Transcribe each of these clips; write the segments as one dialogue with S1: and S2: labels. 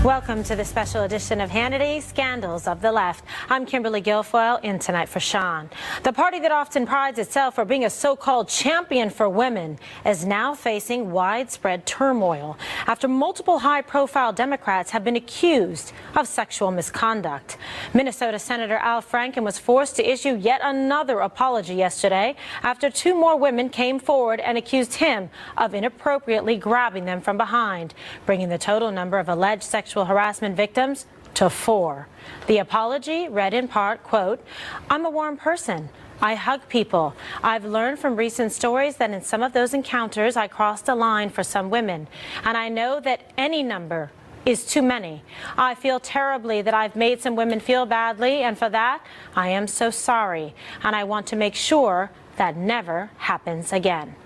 S1: Welcome to the special edition of Hannity, Scandals of the Left. I'm Kimberly Guilfoyle, in tonight for Sean. The party that often prides itself for being a so-called champion for women is now facing widespread turmoil after multiple high-profile Democrats have been accused of sexual misconduct. Minnesota Senator Al Franken was forced to issue yet another apology yesterday after two more women came forward and accused him of inappropriately grabbing them from behind, bringing the total number of alleged sexual harassment victims to 4. The apology read in part, quote, "I'm a warm person. I hug people. I've learned from recent stories that in some of those encounters I crossed a line for some women, and I know that any number is too many. I feel terribly that I've made some women feel badly, and for that I am so sorry, and I want to make sure that never happens again."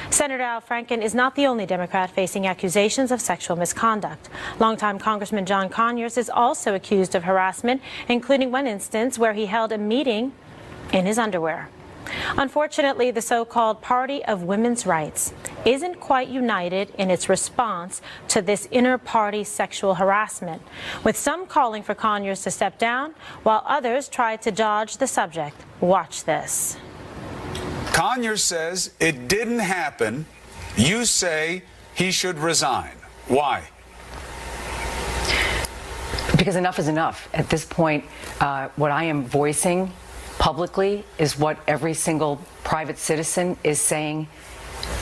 S1: Senator Al Franken is not the only Democrat facing accusations of sexual misconduct. Longtime Congressman John Conyers is also accused of harassment, including one instance where he held a meeting in his underwear. Unfortunately, the so-called Party of Women's Rights isn't quite united in its response to this inter-party sexual harassment, with some calling for Conyers to step down, while others try to dodge the subject. Watch this.
S2: Conyers says it didn't happen. You say he should resign. Why?
S3: Because enough is enough. At this point, what I am voicing publicly is what every single private citizen is saying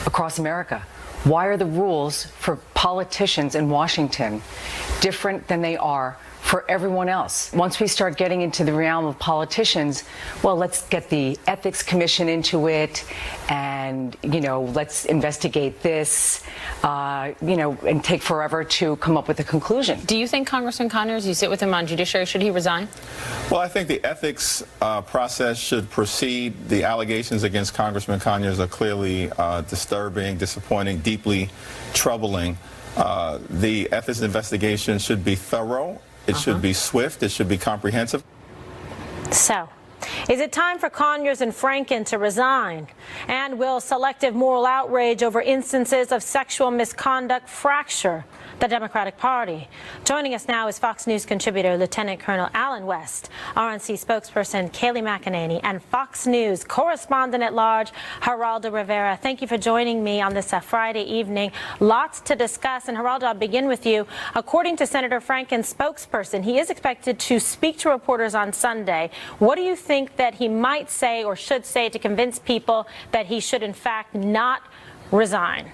S3: across America. Why are the rules for politicians in Washington different than they are for everyone else? Once we start getting into the realm of politicians, well, let's get the Ethics Commission into it, and, let's investigate this, and take forever to come up with a conclusion.
S4: Do you think Congressman Conyers, you sit with him on judiciary, should he resign?
S5: Well, I think the ethics process should proceed. The allegations against Congressman Conyers are clearly disturbing, disappointing, deeply troubling. The ethics investigation should be thorough. It should be swift. It should be comprehensive.
S1: So, is it time for Conyers and Franken to resign? And will selective moral outrage over instances of sexual misconduct fracture the Democratic Party? Joining us now is Fox News contributor Lieutenant Colonel Alan West, RNC spokesperson Kayleigh McEnany, and Fox News correspondent at large Geraldo Rivera. Thank you for joining me on this Friday evening. Lots to discuss, and Geraldo, I'll begin with you. According to Senator Franken's spokesperson, he is expected to speak to reporters on Sunday. What do you think that he might say or should say to convince people that he should in fact not resign?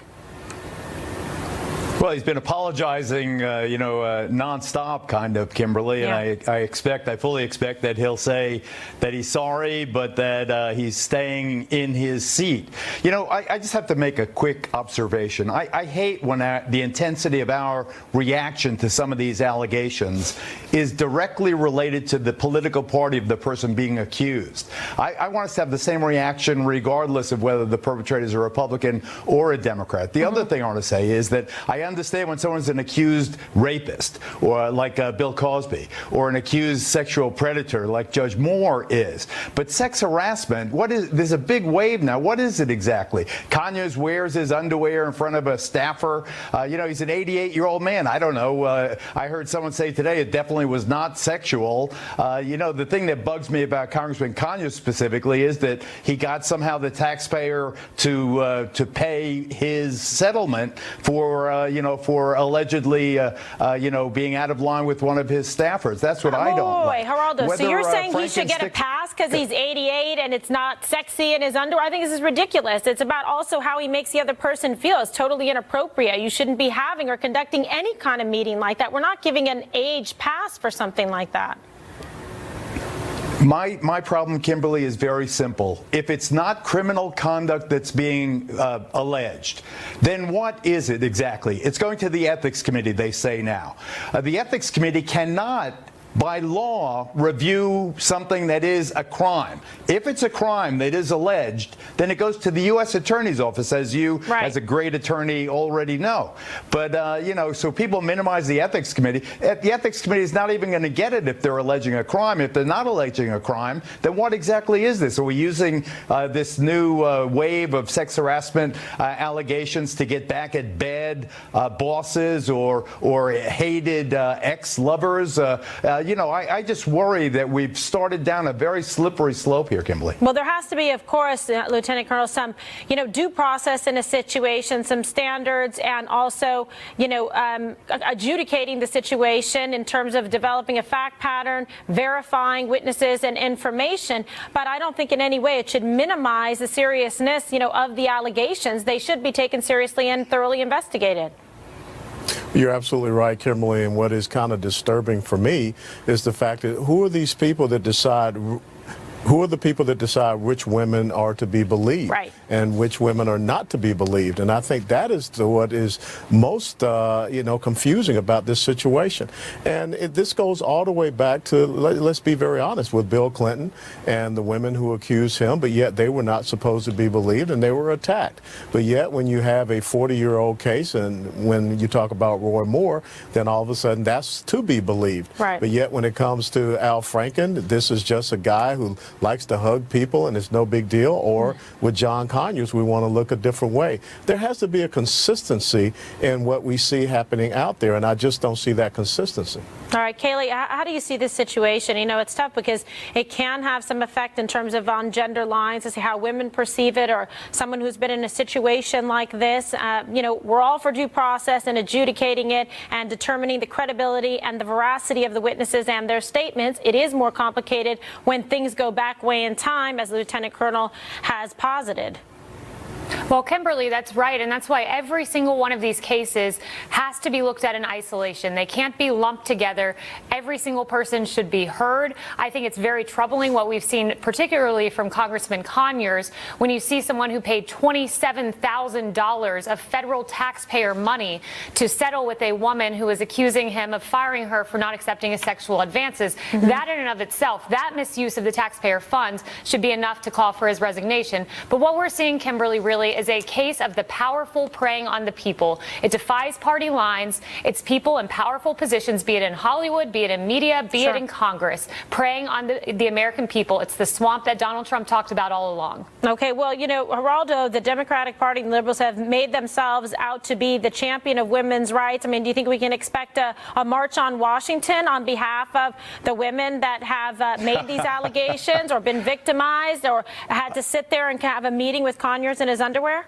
S6: Well, he's been apologizing, nonstop, kind of, Kimberly.
S1: Yeah.
S6: And I fully expect that he'll say that he's sorry, but that he's staying in his seat. I just have to make a quick observation. I hate when the intensity of our reaction to some of these allegations is directly related to the political party of the person being accused. I want us to have the same reaction regardless of whether the perpetrator is a Republican or a Democrat. The other thing I want to say is that I understand when someone's an accused rapist, or like Bill Cosby, or an accused sexual predator like Judge Moore is. But sex harassment, there's a big wave now. What is it exactly? Conyers wears his underwear in front of a staffer. He's an 88-year-old man. I don't know. I heard someone say today it definitely was not sexual. The thing that bugs me about Congressman Conyers specifically is that he got somehow the taxpayer to pay his settlement for allegedly, being out of line with one of his staffers. That's what I don't like.
S1: Geraldo, so you're saying he should get a pass because he's 88 and it's not sexy in his underwear? I think this is ridiculous. It's about also how he makes the other person feel. It's totally inappropriate. You shouldn't be having or conducting any kind of meeting like that. We're not giving an age pass for something like that.
S6: My problem, Kimberly, is very simple. If it's not criminal conduct that's being alleged, then what is it exactly? It's going to the Ethics Committee, they say now. The Ethics Committee cannot by law, review something that is a crime. If it's a crime that is alleged, then it goes to the U.S. Attorney's Office, as you, as a great attorney, already know. But, you know, so people minimize the Ethics Committee. The Ethics Committee is not even going to get it if they're alleging a crime. If they're not alleging a crime, then what exactly is this? Are we using this new wave of sex harassment allegations to get back at bad bosses or hated ex-lovers? You know, I just worry that we've started down a very slippery slope here, Kimberly.
S1: Well, there has to be, of course, Lieutenant Colonel, some, you know, due process in a situation, some standards, and also, you know, adjudicating the situation in terms of developing a fact pattern, verifying witnesses and information. But I don't think in any way it should minimize the seriousness, you know, of the allegations. They should be taken seriously and thoroughly investigated.
S7: You're absolutely right, Kimberly, and what is kind of disturbing for me is the fact that who are these people that decide which women are to be believed and which women are not to be believed? And I think that is what is most, you know, confusing about this situation. And this goes all the way back to, let's be very honest, with Bill Clinton and the women who accused him, but yet they were not supposed to be believed and they were attacked. But yet when you have a 40-year-old case and when you talk about Roy Moore, then all of a sudden that's to be believed. But yet when it comes to Al Franken, this is just a guy who likes to hug people and it's no big deal. Or with John Conyers, we want to look a different way. There has to be a consistency in what we see happening out there, and I just don't see that consistency.
S1: All right, Kaylee, how do you see this situation? You know, it's tough because it can have some effect in terms of on gender lines, to see how women perceive it, or someone who's been in a situation like this. You know, we're all for due process and adjudicating it and determining the credibility and the veracity of the witnesses and their statements. It is more complicated when things go back way in time, as the Lieutenant Colonel has posited.
S8: Well, Kimberly, that's right, and that's why every single one of these cases has to be looked at in isolation. They can't be lumped together. Every single person should be heard. I think it's very troubling what we've seen, particularly from Congressman Conyers, when you see someone who paid $27,000 of federal taxpayer money to settle with a woman who was accusing him of firing her for not accepting his sexual advances. That in and of itself, that misuse of the taxpayer funds should be enough to call for his resignation. But what we're seeing, Kimberly, really is a case of the powerful preying on the people. It defies party lines. It's people in powerful positions, be it in Hollywood, be it in media, be it in Congress, preying on the American people. It's the swamp that Donald Trump talked about all along.
S1: Okay, well, you know, Geraldo, the Democratic Party and liberals have made themselves out to be the champion of women's rights. I mean, do you think we can expect a march on Washington on behalf of the women that have made these allegations or been victimized or had to sit there and have a meeting with Conyers in his underwear?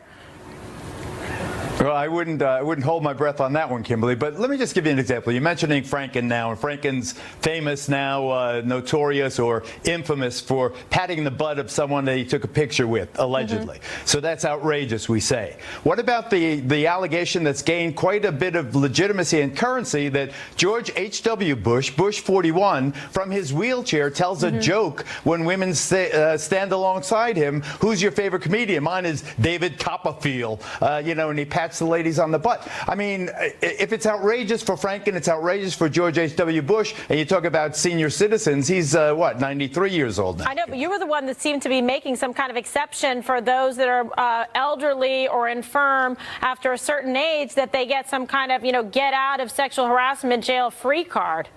S6: Well, I wouldn't hold my breath on that one, Kimberly. But let me just give you an example. You're mentioning Franken now, and Franken's famous now, notorious or infamous for patting the butt of someone that he took a picture with, allegedly. So that's outrageous, we say. What about the allegation that's gained quite a bit of legitimacy and currency that George H.W. Bush, Bush 41, from his wheelchair tells a joke when women stand alongside him? Who's your favorite comedian? Mine is David Copperfield. You know, and he pats the ladies on the butt. I mean, if it's outrageous for Franken, it's outrageous for George H.W. Bush. And you talk about senior citizens. He's, what, 93 years old now.
S1: I know, but you were the one that seemed to be making some kind of exception for those that are elderly or infirm after a certain age, that they get some kind of, you know, get out of sexual harassment jail free card.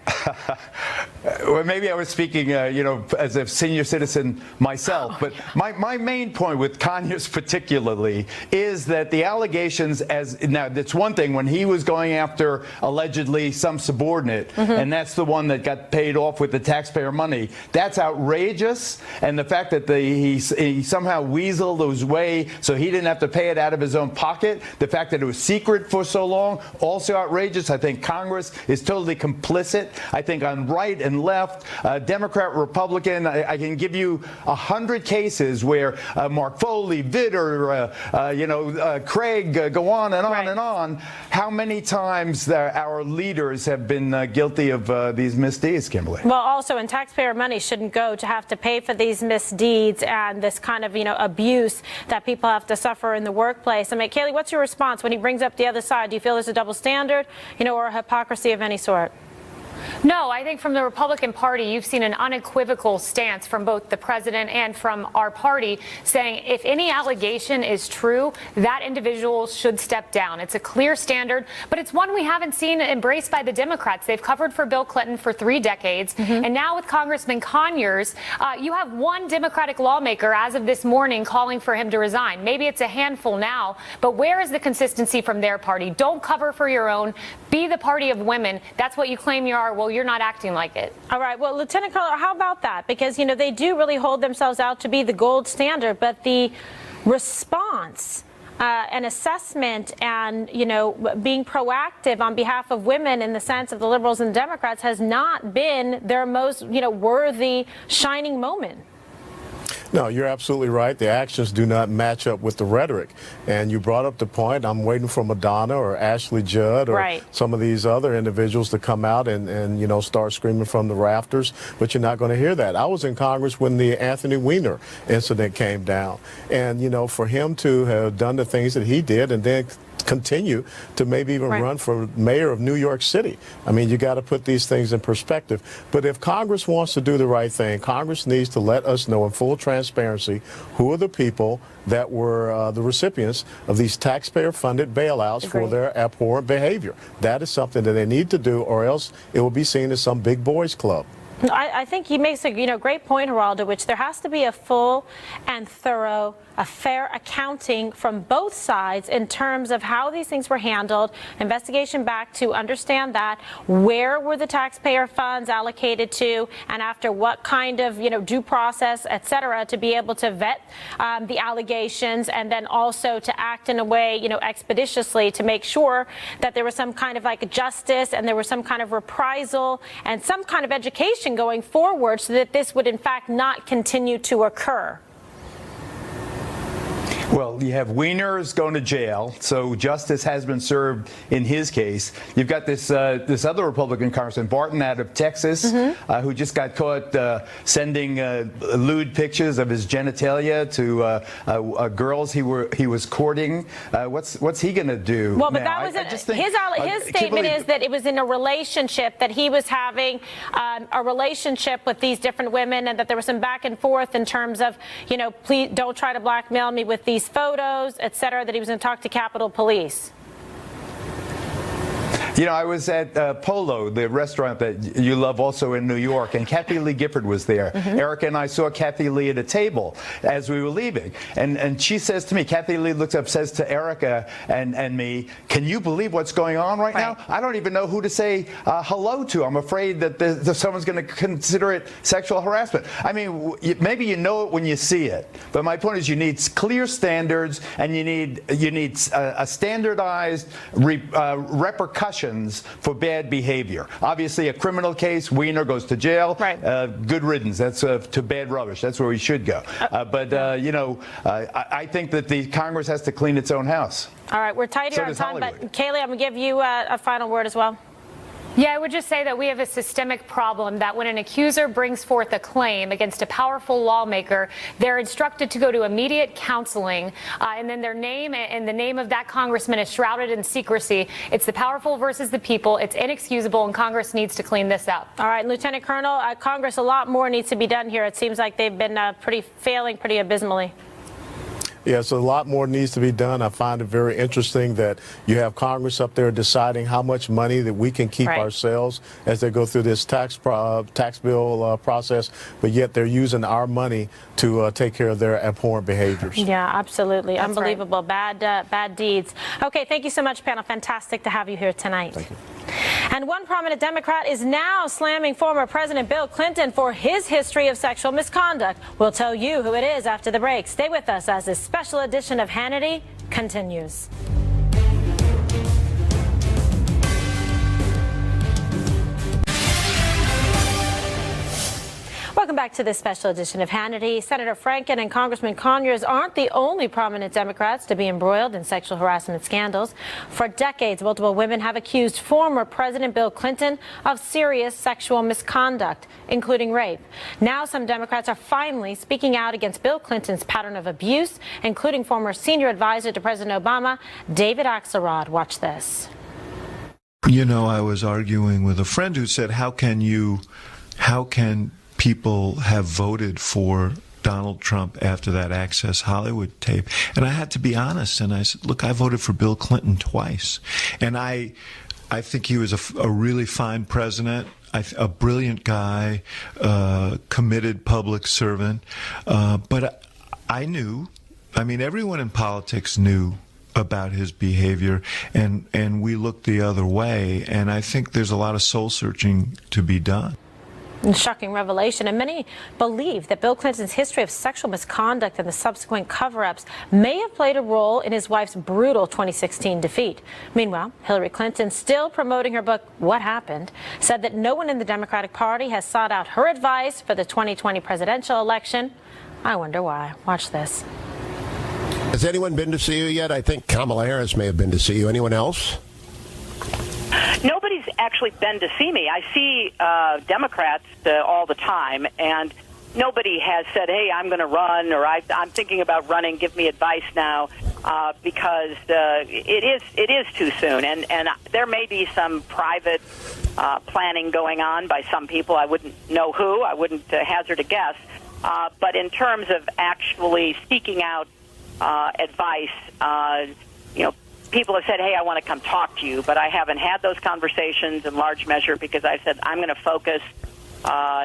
S6: Well, maybe I was speaking, you know, as a senior citizen myself. But my main point with Conyers particularly is that the allegations, now it's one thing when he was going after allegedly some subordinate, and that's the one that got paid off with the taxpayer money. That's outrageous, and the fact that he somehow weaseled his way so he didn't have to pay it out of his own pocket, the fact that it was secret for so long, also outrageous. I think Congress is totally complicit. I think on right and left, Democrat, Republican, I can give you 100 cases where Mark Foley, Vitter, you know, Craig, go on and on and on. How many times our leaders have been guilty of these misdeeds, Kimberly?
S1: Well, also, and taxpayer money shouldn't go to have to pay for these misdeeds and this kind of, you know, abuse that people have to suffer in the workplace. I mean, Kaylee, what's your response when he brings up the other side? Do you feel there's a double standard, you know, or a hypocrisy of any sort?
S8: No, I think from the Republican Party, you've seen an unequivocal stance from both the president and from our party saying if any allegation is true, that individual should step down. It's a clear standard, but it's one we haven't seen embraced by the Democrats. They've covered for Bill Clinton for 3 decades. And now with Congressman Conyers, you have one Democratic lawmaker as of this morning calling for him to resign. Maybe it's a handful now, but where is the consistency from their party? Don't cover for your own. Be the party of women. That's what you claim you are. Well, you're not acting like it. All right.
S1: Well, Lieutenant Colonel, how about that? Because, you know, they do really hold themselves out to be the gold standard, but the response and assessment and, you know, being proactive on behalf of women in the sense of the liberals and Democrats has not been their most, you know, worthy shining moment.
S7: No, you're absolutely right. The actions do not match up with the rhetoric. And you brought up the point. I'm waiting for Madonna or Ashley Judd or some of these other individuals to come out and you know, start screaming from the rafters. But you're not going to hear that. I was in Congress when the Anthony Weiner incident came down. And, you know, for him to have done the things that he did and then continue to maybe even run for mayor of New York City. I mean, you got to put these things in perspective. But if Congress wants to do the right thing, Congress needs to let us know in full transparency who are the people that were the recipients of these taxpayer-funded bailouts for their abhorrent behavior. That is something that they need to do, or else it will be seen as some big boys club.
S1: I think he makes a great point, Geraldo, which there has to be a full and thorough, a fair accounting from both sides in terms of how these things were handled, investigation back to understand that, where were the taxpayer funds allocated to, and after what kind of, you know, due process, et cetera, to be able to vet the allegations and then also to act in a way, you know, expeditiously to make sure that there was some kind of like justice and there was some kind of reprisal and some kind of education going forward so that this would in fact not continue to occur.
S6: Well, you have Wiener's going to jail, so justice has been served in his case. You've got this other Republican congressman, Barton, out of Texas, who just got caught sending lewd pictures of his genitalia to girls he was courting. What's he going to do?
S1: Well, but
S6: now?
S1: that was his statement is that it was in a relationship that he was having a relationship with these different women, and that there was some back and forth in terms of, you know, please don't try to blackmail me with these photos, et cetera, that he was going to talk to Capitol Police.
S6: You know, I was at Polo, the restaurant that you love also in New York, and Kathy Lee Gifford was there. Erica and I saw Kathy Lee at a table as we were leaving. And she says to me, Kathy Lee looks up, says to Erica and me, can you believe what's going on right now? I don't even know who to say hello to. I'm afraid that someone's going to consider it sexual harassment. I mean, maybe you know it when you see it. But my point is you need clear standards, and you need a standardized repercussion for bad behavior. Obviously, a criminal case, Weiner goes to jail. Good riddance. That's to bad rubbish. That's where we should go. But you know, I think that the Congress has to clean its own house.
S1: All right, we're tight here on time, but Kayleigh, I'm going to give you a final word as well.
S8: Yeah, I would just say that we have a systemic problem that when an accuser brings forth a claim against a powerful lawmaker, they're instructed to go to immediate counseling, and then their name and the name of that congressman is shrouded in secrecy. It's the powerful versus the people. It's inexcusable, and Congress needs to clean this up.
S1: All right, Lieutenant Colonel, Congress, a lot more needs to be done here. It seems like they've been failing pretty abysmally.
S7: Yes, a lot more needs to be done. I find it very interesting that you have Congress up there deciding how much money that we can keep ourselves as they go through this tax bill process, but yet they're using our money to take care of their abhorrent behaviors.
S1: Yeah, absolutely. That's unbelievable. Bad deeds. Okay, thank you so much, panel. Fantastic to have you here tonight.
S7: Thank you.
S1: And one prominent Democrat is now slamming former President Bill Clinton for his history of sexual misconduct. We'll tell you who it is after the break. Stay with us as this special edition of Hannity continues. Welcome back to this special edition of Hannity. Senator Franken and Congressman Conyers aren't the only prominent Democrats to be embroiled in sexual harassment scandals. For decades, multiple women have accused former President Bill Clinton of serious sexual misconduct, including rape. Now some Democrats are finally speaking out against Bill Clinton's pattern of abuse, including former senior advisor to President Obama, David Axelrod. Watch this.
S9: You know, I was arguing with a friend who said, how can people have voted for Donald Trump after that Access Hollywood tape? And I had to be honest, and I said, look, I voted for Bill Clinton twice. And I think he was a really fine president, a brilliant guy, committed public servant. But I knew, I mean, everyone in politics knew about his behavior, and we looked the other way. And I think there's a lot of soul searching to be done.
S1: Shocking revelation, and many believe that Bill Clinton's history of sexual misconduct and the subsequent cover-ups may have played a role in his wife's brutal 2016 defeat. Meanwhile, Hillary Clinton, still promoting her book, What Happened, said that no one in the Democratic Party has sought out her advice for the 2020 presidential election. I wonder why. Watch this.
S10: Has anyone been to see you yet? I think Kamala Harris may have been to see you. Anyone else?
S11: Nobody's actually been to see me. I see Democrats all the time, and nobody has said, hey, I'm going to run, or I'm thinking about running, give me advice now, because it is too soon. And there may be some private planning going on by some people. I wouldn't know who. I wouldn't hazard a guess. But in terms of actually seeking out advice, people have said, hey, I want to come talk to you, but I haven't had those conversations in large measure because I said I'm going to focus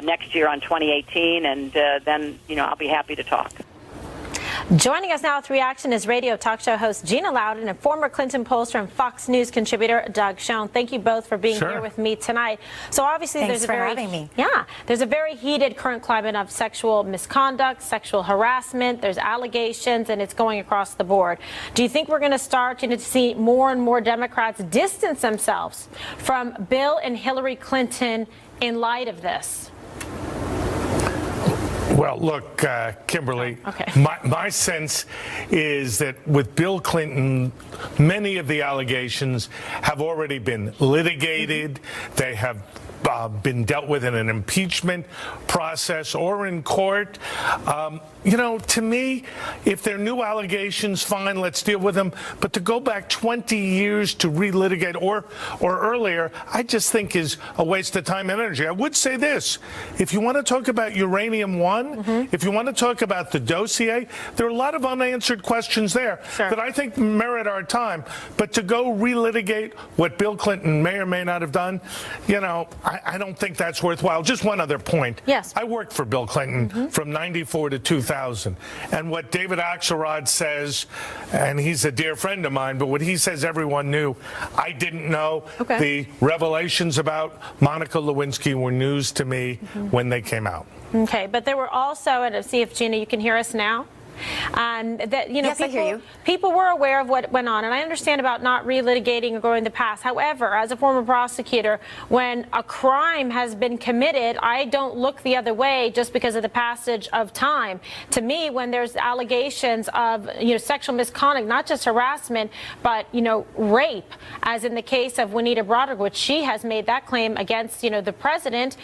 S11: next year on 2018, and then, I'll be happy to talk.
S1: Joining us now with reaction is radio talk show host Gina Loudon and former Clinton pollster and Fox News contributor Doug Schoen. Thank you both for being here with me tonight. So obviously there's a very heated current climate of sexual misconduct, sexual harassment. There's allegations, and it's going across the board. Do you think we're going to start to see more and more Democrats distance themselves from Bill and Hillary Clinton in light of this?
S12: Well, look, Kimberly, my sense is that with Bill Clinton, many of the allegations have already been litigated. They have been dealt with in an impeachment process or in court. To me, if they're new allegations, fine, let's deal with them. But to go back 20 years to relitigate or earlier, I just think is a waste of time and energy. I would say this. If you want to talk about Uranium One, if you want to talk about the dossier, there are a lot of unanswered questions there that I think merit our time. But to go relitigate what Bill Clinton may or may not have done, I don't think that's worthwhile. Just one other point.
S1: Yes.
S12: I worked for Bill Clinton from 94 to 2000. And what David Axelrod says, and he's a dear friend of mine, but what he says everyone knew, I didn't know. The revelations about Monica Lewinsky were news to me when they came out.
S1: Okay, but there were also, and see if Gina, you can hear us now.
S13: Yes, I hear you.
S1: People were aware of what went on, and I understand about not relitigating or going the past. However, as a former prosecutor, when a crime has been committed, I don't look the other way just because of the passage of time. To me, when there's allegations of sexual misconduct, not just harassment, but rape, as in the case of Juanita Broaddrick, which she has made that claim against the president,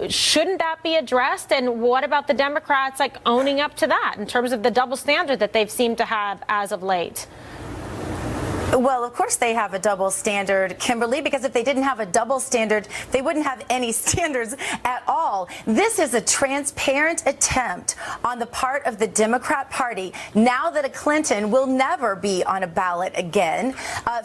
S1: shouldn't that be addressed? And what about the Democrats owning up to that in terms of the double standard that they've seemed to have as of late?
S13: Well, of course they have a double standard, Kimberly, because if they didn't have a double standard, they wouldn't have any standards at all. This is a transparent attempt on the part of the Democrat Party, now that a Clinton will never be on a ballot again,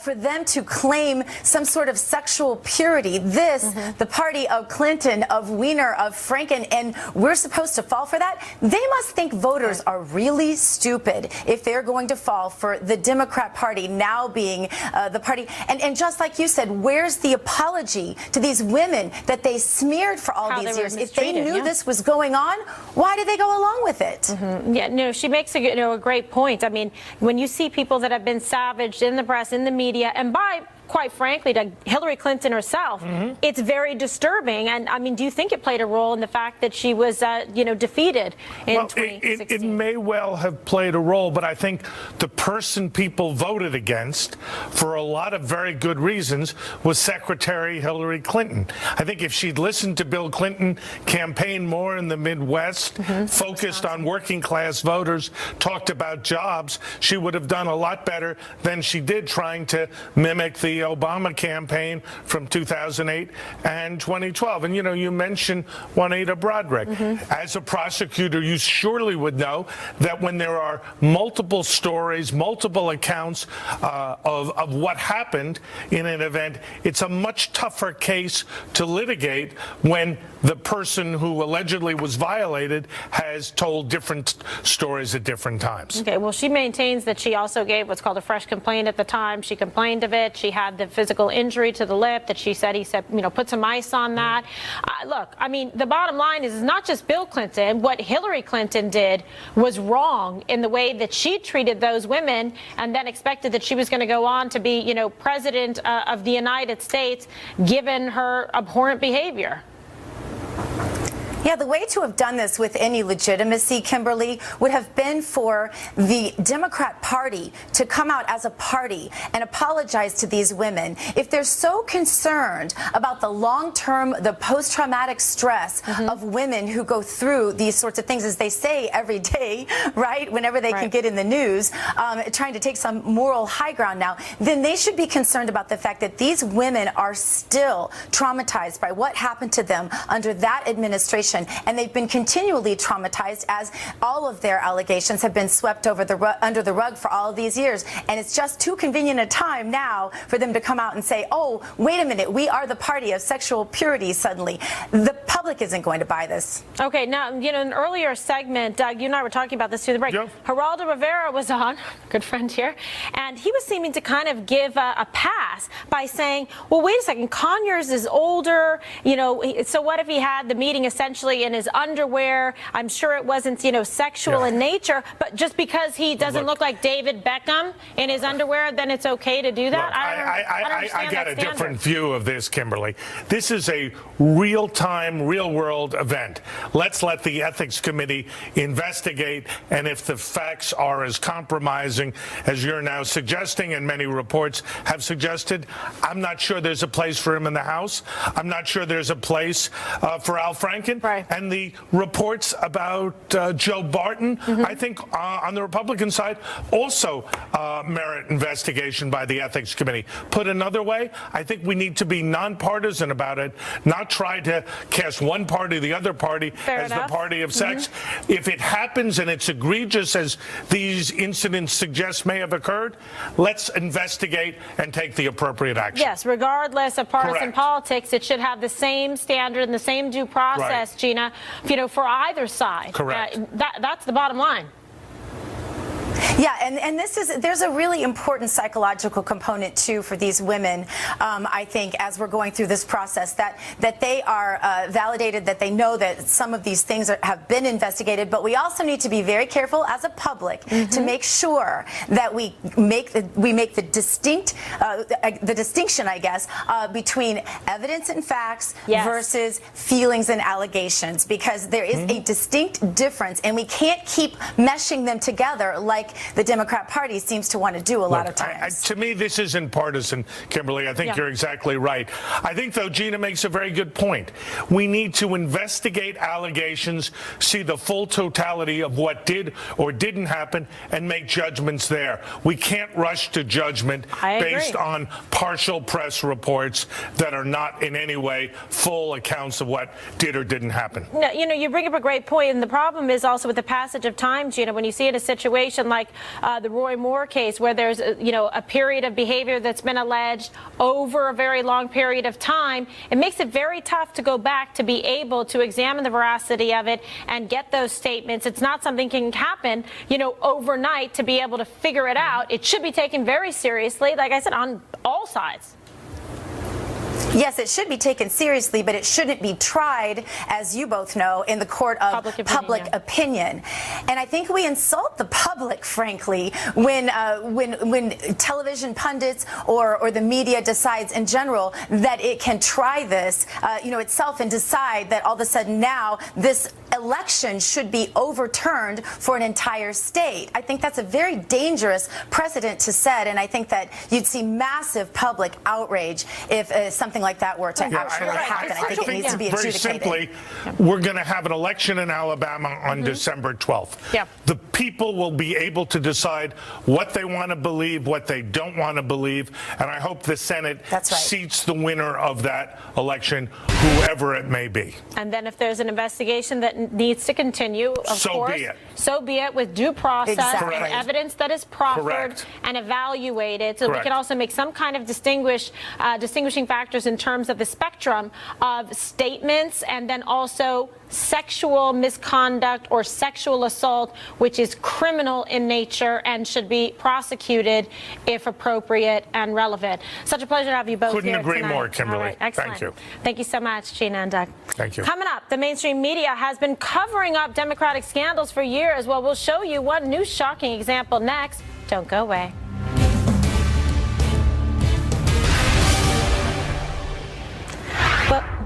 S13: for them to claim some sort of sexual purity. This, the party of Clinton, of Weiner, of Franken, and we're supposed to fall for that? They must think voters are really stupid if they're going to fall for the Democrat Party now being the party. And just like you said, where's the apology to these women that they smeared for all these years? If they knew this was going on, why did they go along with it?
S1: Yeah, no, she makes a great point. I mean, when you see people that have been savaged in the press, in the media, and by quite frankly, to Hillary Clinton herself, it's very disturbing. And I mean, do you think it played a role in the fact that she was, defeated in 2016?
S12: It may well have played a role, but I think the person people voted against, for a lot of very good reasons, was Secretary Hillary Clinton. I think if she'd listened to Bill Clinton, campaigned more in the Midwest, focused on working class voters, talked about jobs, she would have done a lot better than she did trying to mimic the the Obama campaign from 2008 and 2012. And, you mentioned Juanita Broderick. As a prosecutor, you surely would know that when there are multiple stories, multiple accounts of what happened in an event, it's a much tougher case to litigate when the person who allegedly was violated has told different stories at different times.
S1: Okay, well, she maintains that she also gave what's called a fresh complaint at the time. She complained of it. She had the physical injury to the lip that he said, put some ice on that. Look, I mean, the bottom line is not just Bill Clinton. What Hillary Clinton did was wrong in the way that she treated those women and then expected that she was going to go on to be, president of the United States, given her abhorrent behavior.
S13: Yeah, the way to have done this with any legitimacy, Kimberly, would have been for the Democrat Party to come out as a party and apologize to these women. If they're so concerned about the long-term, the post-traumatic stress of women who go through these sorts of things, as they say every day, right, whenever they can get in the news, trying to take some moral high ground now, then they should be concerned about the fact that these women are still traumatized by what happened to them under that administration. And they've been continually traumatized as all of their allegations have been swept over under the rug for all of these years. And it's just too convenient a time now for them to come out and say, oh, wait a minute, we are the party of sexual purity suddenly. The public isn't going to buy this.
S1: Okay, now, in an earlier segment, Doug, you and I were talking about this through the break.
S12: Yeah.
S1: Geraldo Rivera was on, good friend here, and he was seeming to kind of give a pass by saying, well, wait a second, Conyers is older, so what if he had the meeting essentially in his underwear? I'm sure it wasn't, sexual in nature, but just because he doesn't look like David Beckham in his underwear, then it's okay to do that?
S12: I got a different view of this, Kimberly. This is a real-time, real-world event. Let's let the Ethics Committee investigate, and if the facts are as compromising as you're now suggesting and many reports have suggested, I'm not sure there's a place for him in the House. I'm not sure there's a place for Al Franken.
S1: Right.
S12: And the reports about Joe Barton, I think on the Republican side, also merit investigation by the Ethics Committee. Put another way, I think we need to be nonpartisan about it, not try to cast one party or the other party as the party of sex. If it happens and it's egregious as these incidents suggest may have occurred, let's investigate and take the appropriate action.
S1: Yes, regardless of partisan politics, it should have the same standard and the same due process, Gina, for either side.
S12: Correct.
S1: That's the bottom line.
S13: Yeah, and there's a really important psychological component too for these women. I think as we're going through this process, that they are validated, that they know that some of these things have been investigated. But we also need to be very careful as a public to make sure that we make the distinction, I guess, between evidence and facts versus feelings and allegations, because there is a distinct difference, and we can't keep meshing them together like the Democrat Party seems to want to do a lot of times.
S12: To me, this isn't partisan, Kimberly. I think you're exactly right. I think, though, Gina makes a very good point. We need to investigate allegations, see the full totality of what did or didn't happen, and make judgments there. We can't rush to judgment based on partial press reports that are not in any way full accounts of what did or didn't happen.
S1: No, you bring up a great point, and the problem is also with the passage of time, Gina, when you see in a situation like the Roy Moore case, where there's a period of behavior that's been alleged over a very long period of time, it makes it very tough to go back to be able to examine the veracity of it and get those statements. It's not something that can happen, overnight to be able to figure it out. It should be taken very seriously, like I said, on all sides.
S13: Yes, it should be taken seriously, but it shouldn't be tried, as you both know, in the court of public opinion. And I think we insult the public, frankly, when television pundits or the media decides in general that it can try this, itself, and decide that all of a sudden now this election should be overturned for an entire state. I think that's a very dangerous precedent to set, and I think that you'd see massive public outrage if something something like that were to actually happen. I think it needs to be
S12: very
S13: adjudicated.
S12: simply, we're going to have an election in Alabama on December 12th.
S4: Yeah.
S12: The people will be able to decide what they want to believe, what they don't want to believe, and I hope the Senate seats the winner of that election, whoever it may be.
S1: And then if there's an investigation that needs to continue, of course, so be it, with due process and evidence that is proffered and evaluated, so we can also make some kind of distinguishing factors in terms of the spectrum of statements, and then also sexual misconduct or sexual assault, which is criminal in nature and should be prosecuted if appropriate and relevant. Such a pleasure to have you both
S12: Couldn't
S1: here
S12: agree
S1: tonight.
S12: more, Kimberly.
S1: All right, excellent.
S12: Thank you.
S1: Thank you so much, Gina and Doug.
S12: Thank you.
S1: Coming up, the mainstream media has been covering up Democratic scandals for years. Well, we'll show you one new shocking example next. Don't go away.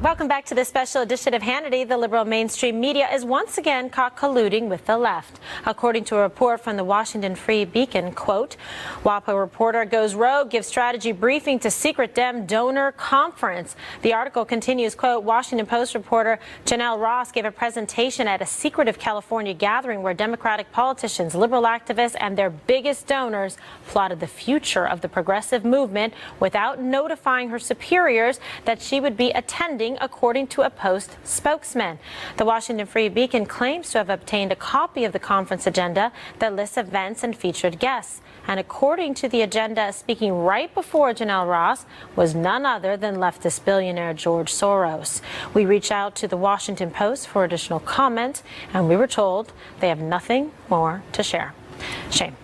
S1: Welcome back to this special edition of Hannity. The liberal mainstream media is once again caught colluding with the left. According to a report from the Washington Free Beacon, quote, WAPO reporter goes rogue, gives strategy briefing to secret Dem donor conference. The article continues, quote, Washington Post reporter Janelle Ross gave a presentation at a secretive California gathering where Democratic politicians, liberal activists, and their biggest donors plotted the future of the progressive movement without notifying her superiors that she would be attending, according to a Post spokesman. The Washington Free Beacon claims to have obtained a copy of the conference agenda that lists events and featured guests. And according to the agenda, speaking right before Janelle Ross was none other than leftist billionaire George Soros. We reached out to the Washington Post for additional comment, and we were told they have nothing more to share. Shame.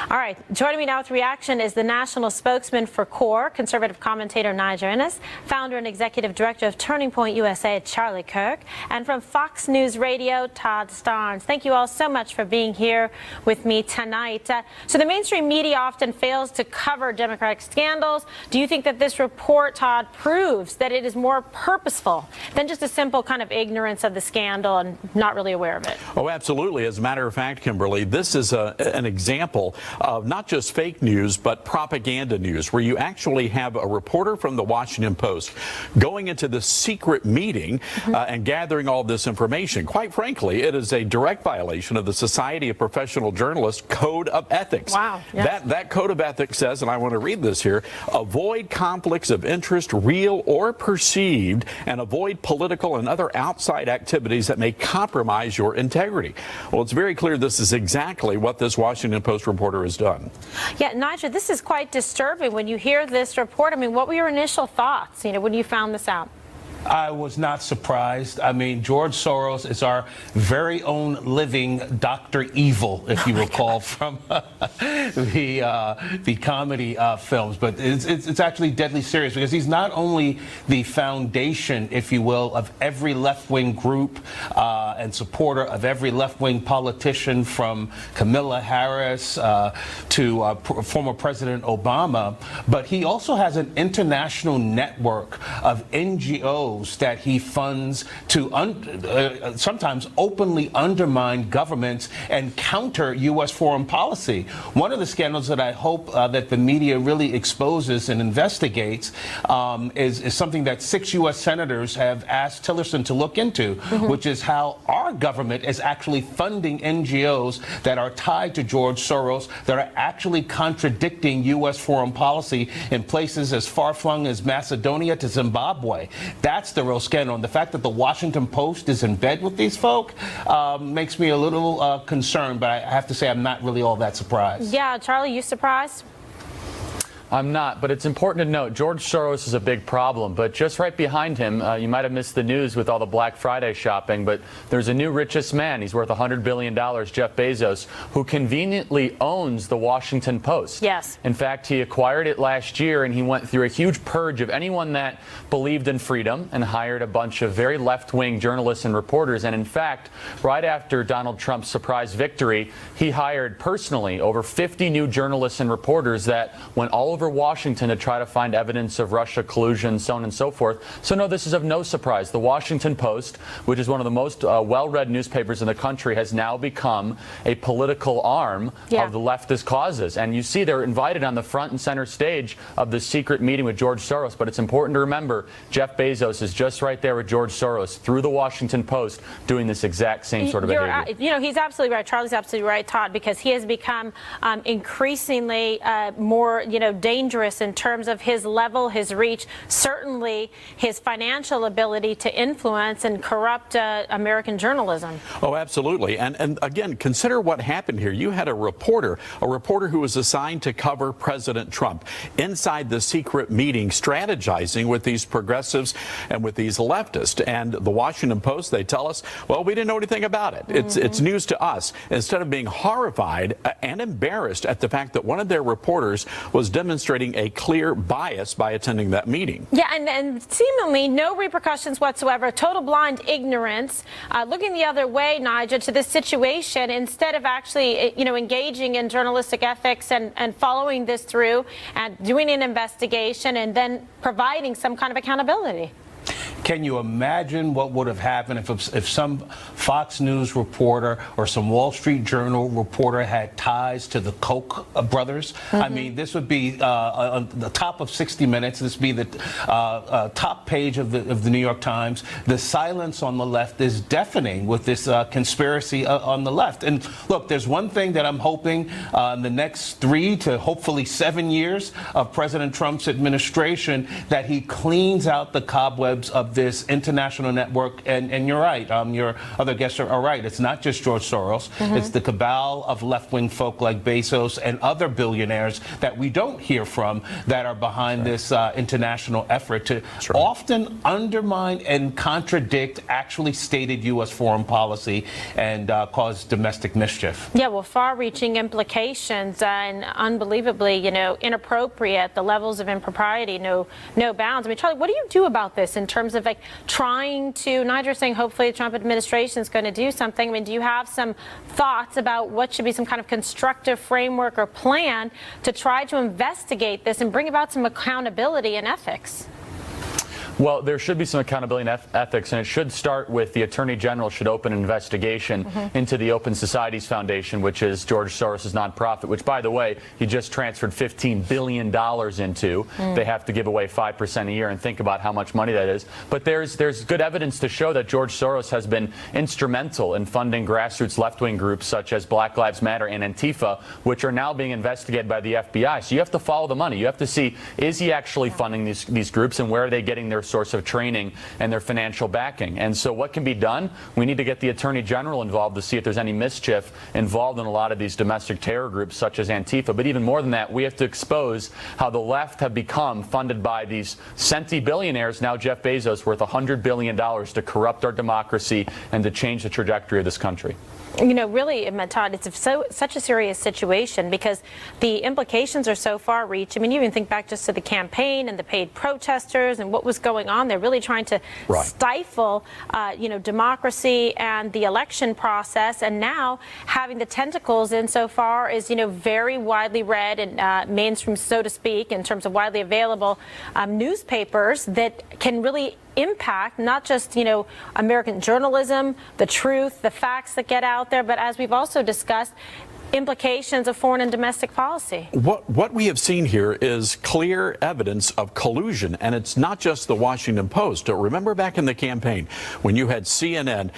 S1: All right, joining me now with reaction is the national spokesman for CORE, conservative commentator Nigel Innes, founder and executive director of Turning Point USA, Charlie Kirk, and from Fox News Radio, Todd Starnes. Thank you all so much for being here with me tonight. So the mainstream media often fails to cover Democratic scandals. Do you think that this report, Todd, proves that it is more purposeful than just a simple kind of ignorance of the scandal and not really aware of it?
S14: Oh, absolutely. As a matter of fact, Kimberly, this is an example of not just fake news, but propaganda news, where you actually have a reporter from the Washington Post going into this secret meeting and gathering all this information. Quite frankly, it is a direct violation of the Society of Professional Journalists Code of Ethics.
S1: Wow. Yes.
S14: That Code of Ethics says, and I want to read this here, avoid conflicts of interest, real or perceived, and avoid political and other outside activities that may compromise your integrity. Well, it's very clear this is exactly what this Washington Post reporter has done.
S1: Yeah, Nigel, this is quite disturbing when you hear this report. I mean, what were your initial thoughts, when you found this out?
S15: I was not surprised. I mean, George Soros is our very own living Dr. Evil, if you recall, from the comedy films. But it's actually deadly serious, because he's not only the foundation, if you will, of every left-wing group and supporter of every left-wing politician, from Kamala Harris to former President Obama, but he also has an international network of NGOs that he funds to sometimes openly undermine governments and counter U.S. foreign policy. One of the scandals that I hope that the media really exposes and investigates is something that 6 U.S. senators have asked Tillerson to look into, which is how our government is actually funding NGOs that are tied to George Soros, that are actually contradicting U.S. foreign policy in places as far-flung as Macedonia to Zimbabwe. That's the real scandal. And the fact that the Washington Post is in bed with these folk makes me a little concerned, but I have to say I'm not really all that surprised.
S1: Yeah, Charlie, you surprised?
S16: I'm not, but it's important to note George Soros is a big problem, but just right behind him, you might have missed the news with all the Black Friday shopping, but there's a new richest man. He's worth $100 billion, Jeff Bezos, who conveniently owns the Washington Post.
S1: Yes.
S16: In fact, he acquired it last year, and he went through a huge purge of anyone that believed in freedom and hired a bunch of very left-wing journalists and reporters. And in fact, right after Donald Trump's surprise victory, he hired personally over 50 new journalists and reporters that went all over over Washington to try to find evidence of Russia collusion, so on and so forth. So no, this is of no surprise. The Washington Post, which is one of the most well-read newspapers in the country, has now become a political arm of the leftist causes. And you see they're invited on the front and center stage of the secret meeting with George Soros. But it's important to remember Jeff Bezos is just right there with George Soros through the Washington Post doing this exact same sort of behavior.
S1: You know, he's absolutely right. Charlie's absolutely right, Todd, because he has become increasingly more, dangerous in terms of his level, his reach, certainly his financial ability to influence and corrupt American journalism.
S14: Oh, absolutely. And again, consider what happened here. You had a reporter who was assigned to cover President Trump inside the secret meeting, strategizing with these progressives and with these leftists. And the Washington Post, they tell us, well, we didn't know anything about it. It's news to us. Instead of being horrified and embarrassed at the fact that one of their reporters was demonstrating a clear bias by attending that meeting.
S1: Yeah, and seemingly no repercussions whatsoever, total blind ignorance, looking the other way, Nigel, to this situation instead of actually, engaging in journalistic ethics and following this through and doing an investigation and then providing some kind of accountability.
S15: Can you imagine what would have happened if some Fox News reporter or some Wall Street Journal reporter had ties to the Koch brothers? I mean, this would be on the top of 60 Minutes. This would be the top page of the New York Times. The silence on the left is deafening with this conspiracy on the left. And look, there's one thing that I'm hoping in the next 3 to hopefully 7 years of President Trump's administration, that he cleans out the cobwebs of this international network. And you're right. Your other guests are right. It's not just George Soros. It's the cabal of left-wing folk like Bezos and other billionaires that we don't hear from that are behind this international effort to often undermine and contradict actually stated U.S. foreign policy and cause domestic mischief.
S1: Yeah, well, far-reaching implications and unbelievably, inappropriate. The levels of impropriety, no bounds. I mean, Charlie, what do you do about this in terms of trying to, Nigel's saying hopefully the Trump administration is going to do something. I mean, do you have some thoughts about what should be some kind of constructive framework or plan to try to investigate this and bring about some accountability and ethics?
S16: Well, there should be some accountability and ethics, and it should start with the Attorney General should open an investigation into the Open Societies Foundation, which is George Soros' nonprofit, which, by the way, he just transferred $15 billion into. They have to give away 5% a year, and think about how much money that is. But there's good evidence to show that George Soros has been instrumental in funding grassroots left-wing groups such as Black Lives Matter and Antifa, which are now being investigated by the FBI. So you have to follow the money. You have to see, is he actually funding these groups, and where are they getting their source of training and their financial backing? And so what can be done? We need to get the Attorney General involved to see if there's any mischief involved in a lot of these domestic terror groups such as Antifa. But even more than that, we have to expose how the left have become funded by these centi-billionaires, now Jeff Bezos, worth $100 billion, to corrupt our democracy and to change the trajectory of this country.
S1: Really, Todd, it's such a serious situation because the implications are so far-reach. I mean, you even think back just to the campaign and the paid protesters and what was going on. They're really trying to stifle, democracy and the election process. And now having the tentacles insofar as, very widely read and mainstream, so to speak, in terms of widely available newspapers that can really impact not just, American journalism, the truth, the facts that get out there, but as we've also discussed, implications of foreign and domestic policy.
S14: What we have seen here is clear evidence of collusion, and it's not just the Washington Post. Remember back in the campaign when you had CNN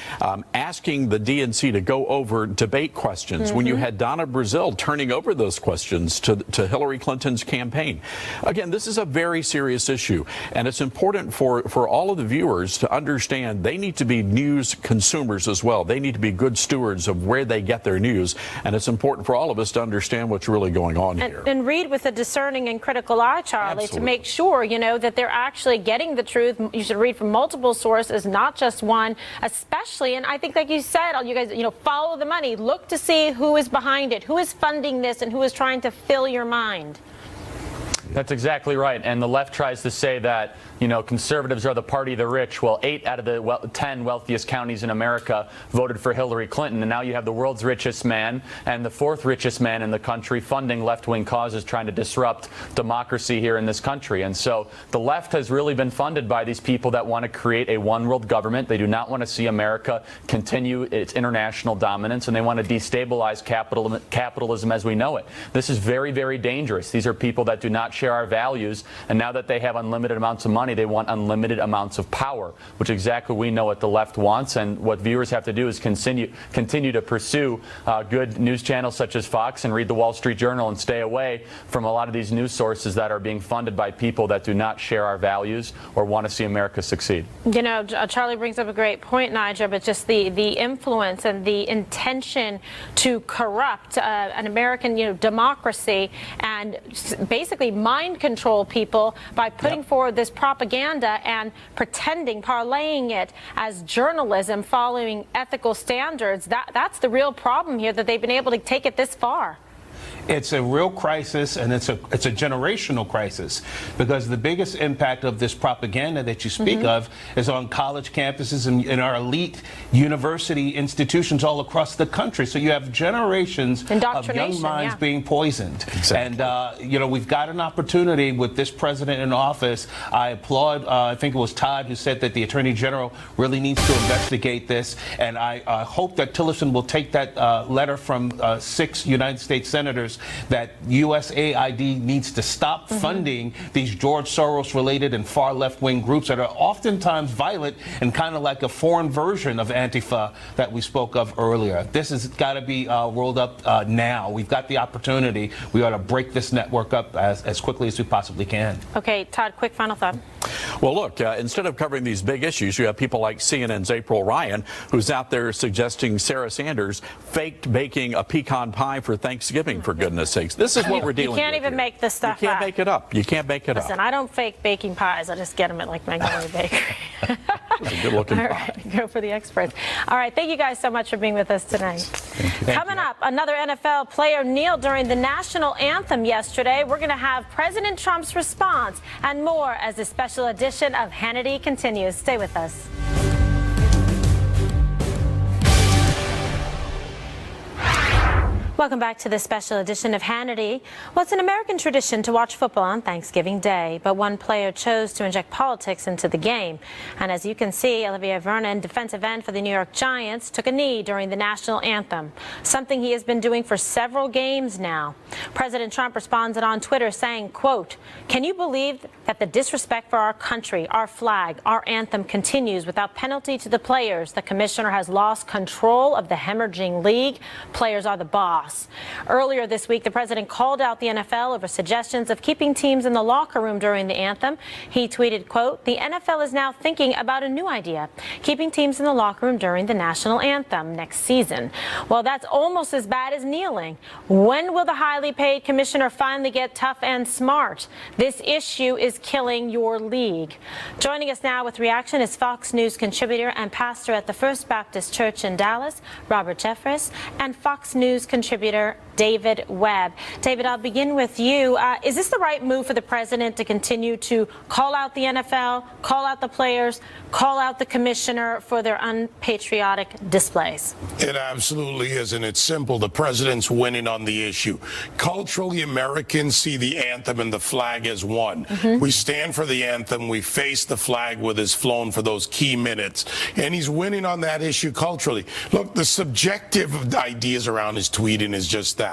S14: asking the DNC to go over debate questions, when you had Donna Brazile turning over those questions to Hillary Clinton's campaign. Again, this is a very serious issue, and it's important for all of the viewers to understand they need to be news consumers as well. They need to be good stewards of where they get their news, and it's important for all of us to understand what's really going on here.
S1: And read with a discerning and critical eye, Charlie, to make sure, that they're actually getting the truth. You should read from multiple sources, not just one, especially, and I think like you said, you guys, follow the money. Look to see who is behind it, who is funding this, and who is trying to fill your mind.
S16: That's exactly right. And the left tries to say that, conservatives are the party of the rich. Well, 8 out of the 10 wealthiest counties in America voted for Hillary Clinton. And now you have the world's richest man and the 4th richest man in the country funding left-wing causes trying to disrupt democracy here in this country. And so the left has really been funded by these people that want to create a one-world government. They do not want to see America continue its international dominance, and they want to destabilize capitalism as we know it. This is very, very dangerous. These are people that do not share our values, and now that they have unlimited amounts of money, they want unlimited amounts of power, which exactly we know what the left wants. And what viewers have to do is continue to pursue good news channels such as Fox and read the Wall Street Journal and stay away from a lot of these news sources that are being funded by people that do not share our values or want to see America succeed.
S1: Charlie brings up a great point, Nigel, but just the influence and the intention to corrupt an American democracy and basically mind control people by putting forward this propaganda and pretending, parlaying it as journalism following ethical standards. That's the real problem here, that they've been able to take it this far.
S15: It's a real crisis, and it's a generational crisis, because the biggest impact of this propaganda that you speak of is on college campuses and in our elite university institutions all across the country. So you have generations of young minds being poisoned. Exactly. And we've got an opportunity with this president in office. I applaud, I think it was Todd who said that the Attorney General really needs to investigate this, and I hope that Tillerson will take that letter from 6 United States senators that USAID needs to stop funding these George Soros-related and far left-wing groups that are oftentimes violent and kind of like a foreign version of Antifa that we spoke of earlier. This has got to be rolled up now. We've got the opportunity. We ought to break this network up as quickly as we possibly can.
S1: Okay, Todd, quick final thought.
S14: Well, look, instead of covering these big issues, you have people like CNN's April Ryan, who's out there suggesting Sarah Sanders faked baking a pecan pie for Thanksgiving, for goodness sakes. This is what we're dealing with.
S1: You can't even make this stuff up.
S14: You can't make it up. You can't make it up.
S1: Listen, I don't fake baking pies. I just get them at like Magnolia Bakery.
S14: It's a good-looking pie.
S1: All right, go for the experts. All right, thank you guys so much for being with us tonight. Coming up, another NFL player kneeled during the national anthem yesterday. We're going to have President Trump's response and more as the special edition of Hannity continues. Stay with us. Welcome back to this special edition of Hannity. Well, it's an American tradition to watch football on Thanksgiving Day, but one player chose to inject politics into the game. And as you can see, Olivier Vernon, defensive end for the New York Giants, took a knee during the national anthem, something he has been doing for several games now. President Trump responded on Twitter saying, quote, "Can you believe that the disrespect for our country, our flag, our anthem continues without penalty to the players? The commissioner has lost control of the hemorrhaging league. Players are the boss." Earlier this week, the president called out the NFL over suggestions of keeping teams in the locker room during the anthem. He tweeted, quote, "The NFL is now thinking about a new idea, keeping teams in the locker room during the national anthem next season." Well, that's almost as bad as kneeling. When will the highly paid commissioner finally get tough and smart? This issue is killing your league. Joining us now with reaction is Fox News contributor and pastor at the First Baptist Church in Dallas, Robert Jeffress, and Fox News contributor David Webb. David, I'll begin with you. Is this the right move for the president to continue to call out the NFL, call out the players, call out the commissioner for their unpatriotic displays?
S17: It absolutely is, and it's simple. The president's winning on the issue. Culturally, Americans see the anthem and the flag as one. We stand for the anthem. We face the flag with his flown for those key minutes, and he's winning on that issue culturally. Look, the subjective ideas around his tweeting is just that.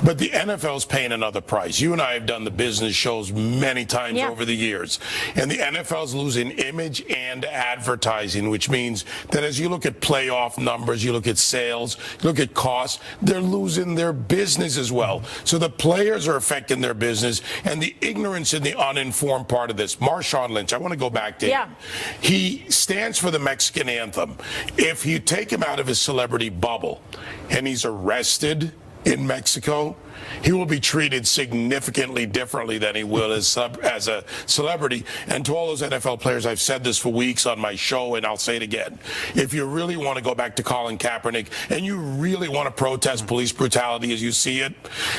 S17: But the NFL's paying another price. You and I have done the business shows many times over the years, and the NFL's losing image and advertising, which means that as you look at playoff numbers, you look at sales, you look at costs, they're losing their business as well. So the players are affecting their business, and the ignorance and the uninformed part of this. Marshawn Lynch, I want to go back to him. He stands for the Mexican anthem. If you take him out of his celebrity bubble and he's arrested in Mexico, he will be treated significantly differently than he will as a celebrity. And to all those NFL players, I've said this for weeks on my show, and I'll say it again. If you really want to go back to Colin Kaepernick and you really want to protest police brutality as you see it,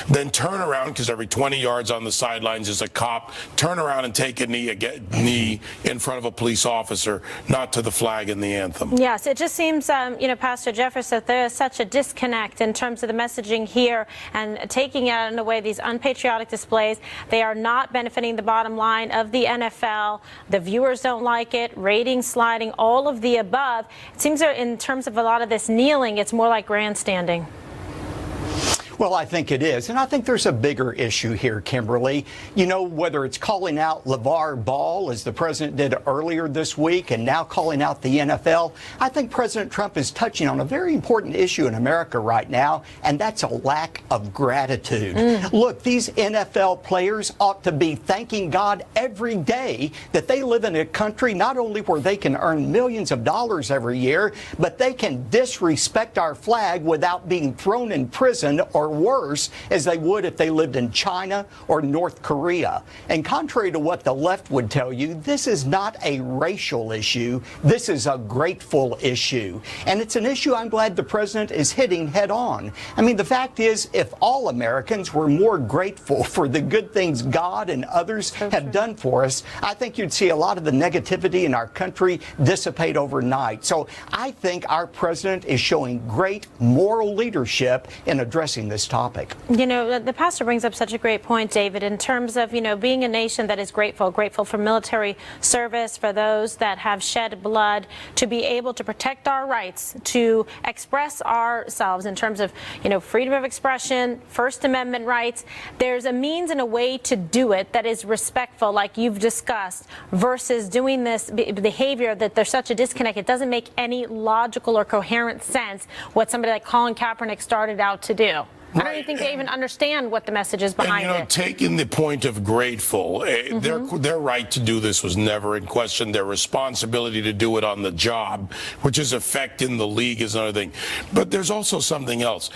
S17: then turn around, because every 20 yards on the sidelines is a cop. Turn around and take a knee in front of a police officer, not to the flag and the anthem.
S1: Yes, it just seems, Pastor Jeffers, that there is such a disconnect in terms of the messaging here and taking out in a way these unpatriotic displays. They are not benefiting the bottom line of the NFL. The viewers don't like it, ratings sliding, all of the above. It seems that in terms of a lot of this kneeling, it's more like grandstanding.
S18: Well, I think it is. And I think there's a bigger issue here, Kimberly. You know, whether it's calling out LeVar Ball, as the president did earlier this week, and now calling out the NFL, I think President Trump is touching on a very important issue in America right now, and that's a lack of gratitude. Look, these NFL players ought to be thanking God every day that they live in a country not only where they can earn millions of dollars every year, but they can disrespect our flag without being thrown in prison or worse, as they would if they lived in China or North Korea. And contrary to what the left would tell you, this is not a racial issue. This is a grateful issue. And it's an issue I'm glad the president is hitting head on. I mean, the fact is, if all Americans were more grateful for the good things God and others have done for us, I think you'd see a lot of the negativity in our country dissipate overnight. So I think our president is showing great moral leadership in addressing this topic.
S1: You know, the pastor brings up such a great point, David, in terms of, being a nation that is grateful for military service, for those that have shed blood, to be able to protect our rights, to express ourselves in terms of, freedom of expression, First Amendment rights. There's a means and a way to do it that is respectful, like you've discussed, versus doing this behavior that there's such a disconnect. It doesn't make any logical or coherent sense what somebody like Colin Kaepernick started out to do. I don't even think they even understand what the message is behind it.
S17: Taking the point of grateful, their right to do this was never in question. Their responsibility to do it on the job, which is affecting the league, is another thing. But there's also something else.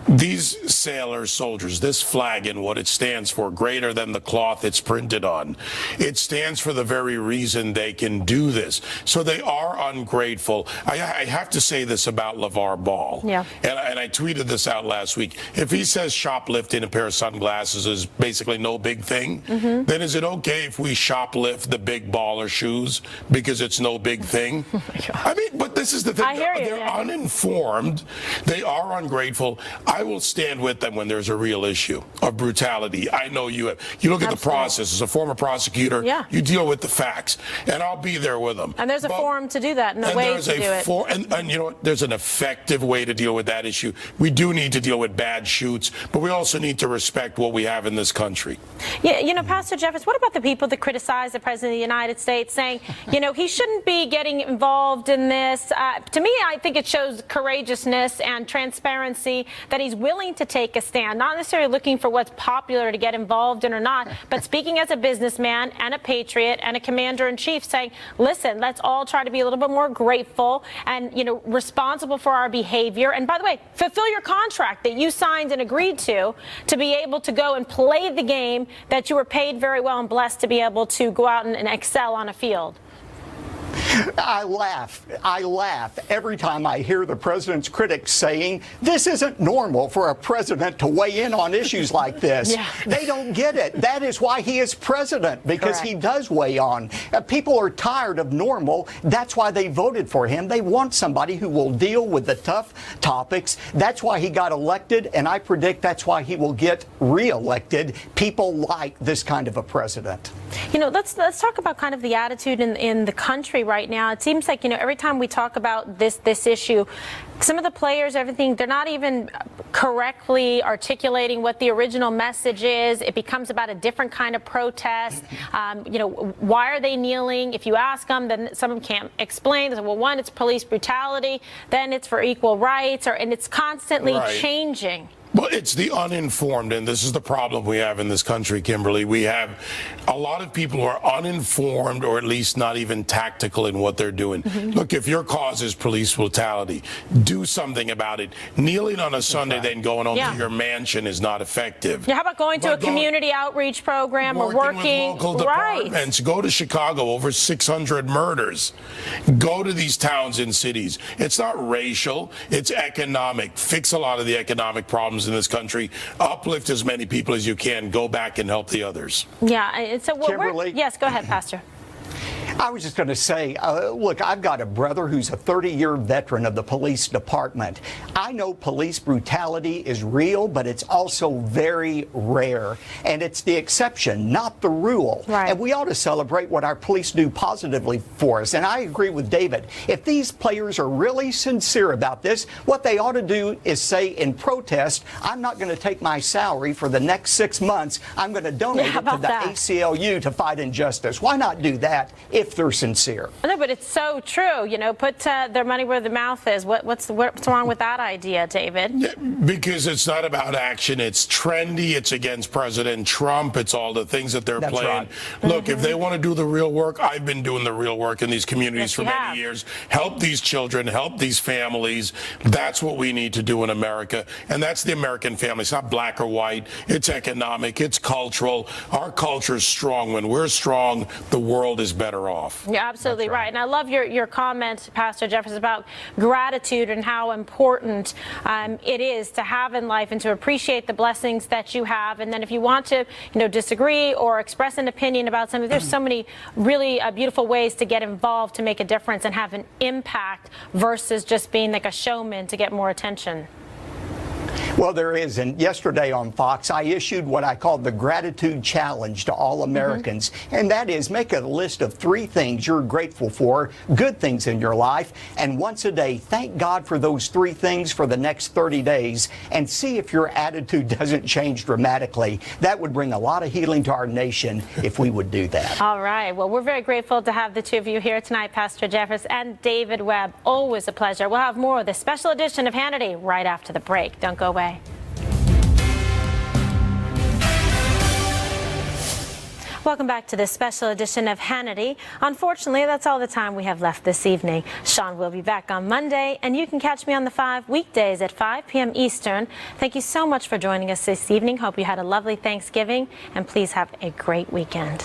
S17: These sailors, soldiers, this flag and what it stands for, greater than the cloth it's printed on, it stands for the very reason they can do this. So they are ungrateful. I have to say this about LeVar Ball. Yeah. And I tweeted this out last week. If he says shoplifting a pair of sunglasses is basically no big thing, then is it okay if we shoplift the big baller shoes because it's no big thing? Oh my God. I mean, but this is the thing. They're uninformed. They are ungrateful. I will stand with them when there's a real issue of brutality. I know you have. You look at the process. As a former prosecutor, you deal with the facts, and I'll be there with them.
S1: And there's a forum to do that and a way to do it.
S17: And you know what? There's an effective way to deal with that issue. We do need to deal with bad shoots, but we also need to respect what we have in this country.
S1: Yeah, Pastor Jeffers, what about the people that criticize the President of the United States, saying, he shouldn't be getting involved in this? To me, I think it shows courageousness and transparency that he's willing to take a stand, not necessarily looking for what's popular to get involved in or not, but speaking as a businessman and a patriot and a commander-in-chief, saying, listen, let's all try to be a little bit more grateful and, responsible for our behavior. And by the way, fulfill your contract that you signed and agreed to be able to go and play the game that you were paid very well and blessed to be able to go out and excel on a field.
S18: I laugh every time I hear the president's critics saying this isn't normal for a president to weigh in on issues like this. They don't get it. That is why he is president, because he does weigh on. People are tired of normal. That's why they voted for him. They want somebody who will deal with the tough topics. That's why he got elected, and I predict that's why he will get reelected. People like this kind of a president.
S1: Let's talk about kind of the attitude in the country right now. It seems like, every time we talk about this issue, some of the players, everything, they're not even correctly articulating what the original message is. It becomes about a different kind of protest. Why are they kneeling? If you ask them, then some of them can't explain. They say, well, one, it's police brutality. Then it's for equal rights, and it's constantly changing.
S17: Well, it's the uninformed, and this is the problem we have in this country, Kimberly. We have a lot of people who are uninformed, or at least not even tactical in what they're doing. Look, if your cause is police brutality, do something about it. Kneeling on a Sunday, then going home to your mansion is not effective.
S1: Yeah, how about going to a community outreach program or working
S17: with local departments? Go to Chicago, over 600 murders. Go to these towns and cities. It's not racial, it's economic. Fix a lot of the economic problems in this country. Uplift as many people as you can. Go back and help the others.
S1: Yeah. So
S18: Kimberly?
S1: Yes, go ahead, Pastor.
S18: I was just going to say, look, I've got a brother who's a 30-year veteran of the police department. I know police brutality is real, but it's also very rare. And it's the exception, not the rule.
S1: Right.
S18: And we ought to celebrate what our police do positively for us. And I agree with David. If these players are really sincere about this, what they ought to do is say in protest, I'm not going to take my salary for the next 6 months. I'm going to donate it to the ACLU to fight injustice. Why not do that if they're sincere?
S1: No, but it's so true. You know, put their money where the mouth is. What's wrong with that idea, David?
S17: Yeah, because it's not about action. It's trendy. It's against President Trump. It's all the things that they're playing.
S18: Right.
S17: Look, if they want to do the real work, I've been doing the real work in these communities for many years. Help these children, help these families. That's what we need to do in America. And that's the American family. It's not black or white. It's economic. It's cultural. Our culture is strong. When we're strong, the world is better off.
S1: You're absolutely right. And I love your comment, Pastor Jefferson, about gratitude and how important it is to have in life and to appreciate the blessings that you have. And then if you want to, disagree or express an opinion about something, there's so many really beautiful ways to get involved to make a difference and have an impact versus just being like a showman to get more attention.
S18: Well, there is. And yesterday on Fox, I issued what I called the Gratitude Challenge to all Americans. And that is, make a list of 3 things you're grateful for, good things in your life. And once a day, thank God for those 3 things for the next 30 days and see if your attitude doesn't change dramatically. That would bring a lot of healing to our nation if we would do that.
S1: All right. Well, we're very grateful to have the two of you here tonight, Pastor Jefferson and David Webb. Always a pleasure. We'll have more of this special edition of Hannity right after the break. Don't go away. Welcome back to this special edition of Hannity. Unfortunately, that's all the time we have left this evening. Sean will be back on Monday, and you can catch me on the 5 weekdays at 5 p.m. Eastern. Thank you so much for joining us this evening. Hope you had a lovely Thanksgiving, and please have a great weekend.